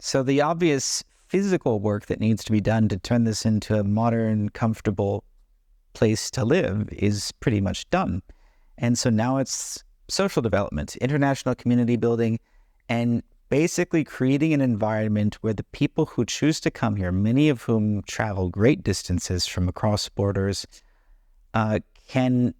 So the obvious physical work that needs to be done to turn this into a modern, comfortable place to live is pretty much done. And so now it's social development, international community building, and basically creating an environment where the people who choose to come here, many of whom travel great distances from across borders, can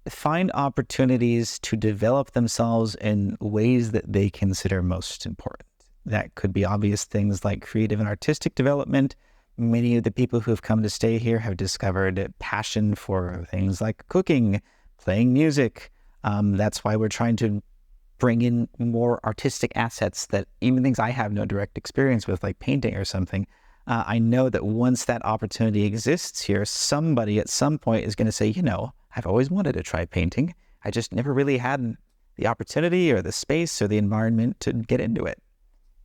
find opportunities to develop themselves in ways that they consider most important. That could be obvious things like creative and artistic development. Many of the people who have come to stay here have discovered a passion for things like cooking, playing music. That's why we're trying to bring in more artistic assets, that even things I have no direct experience with, like painting or something. I know that once that opportunity exists here, somebody at some point is going to say, I've always wanted to try painting. I just never really had the opportunity or the space or the environment to get into it.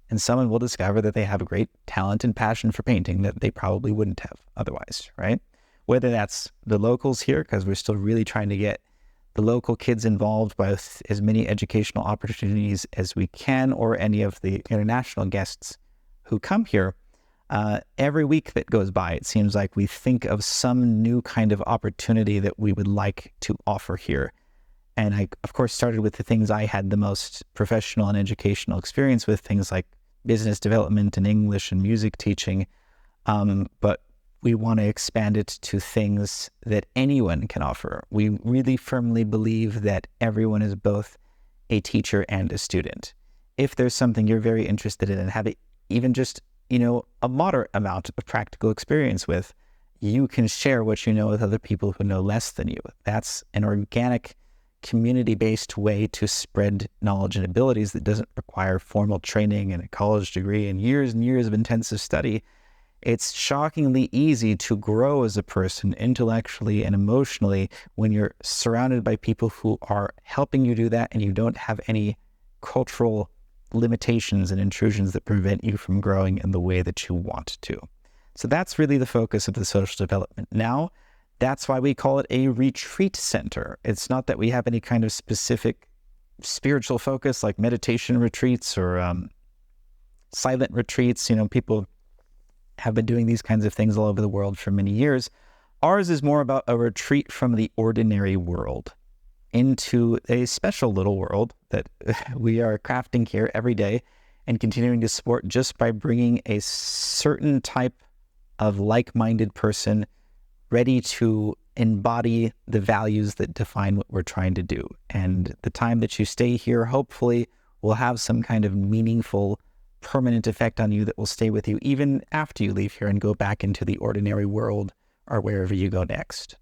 And someone will discover that they have a great talent and passion for painting that they probably wouldn't have otherwise, right? Whether that's the locals here, because we're still really trying to get the local kids involved with as many educational opportunities as we can, or any of the international guests who come here. Every week that goes by, it seems like we think of some new kind of opportunity that we would like to offer here. And I, of course, started with the things I had the most professional and educational experience with, things like business development and English and music teaching. But we want to expand it to things that anyone can offer. We really firmly believe that everyone is both a teacher and a student. If there's something you're very interested in and have even just, a moderate amount of practical experience with, you can share what you know with other people who know less than you. That's an organic, community-based way to spread knowledge and abilities that doesn't require formal training and a college degree and years of intensive study. It's shockingly easy to grow as a person intellectually and emotionally when you're surrounded by people who are helping you do that, and you don't have any cultural limitations and intrusions that prevent you from growing in the way that you want to. So that's really the focus of the social development. Now, that's why we call it a retreat center. It's not that we have any kind of specific spiritual focus like meditation retreats or silent retreats. People have been doing these kinds of things all over the world for many years. Ours is more about a retreat from the ordinary world into a special little world that we are crafting here every day and continuing to support just by bringing a certain type of like-minded person ready to embody the values that define what we're trying to do. And the time that you stay here, hopefully, will have some kind of meaningful, permanent effect on you that will stay with you even after you leave here and go back into the ordinary world or wherever you go next.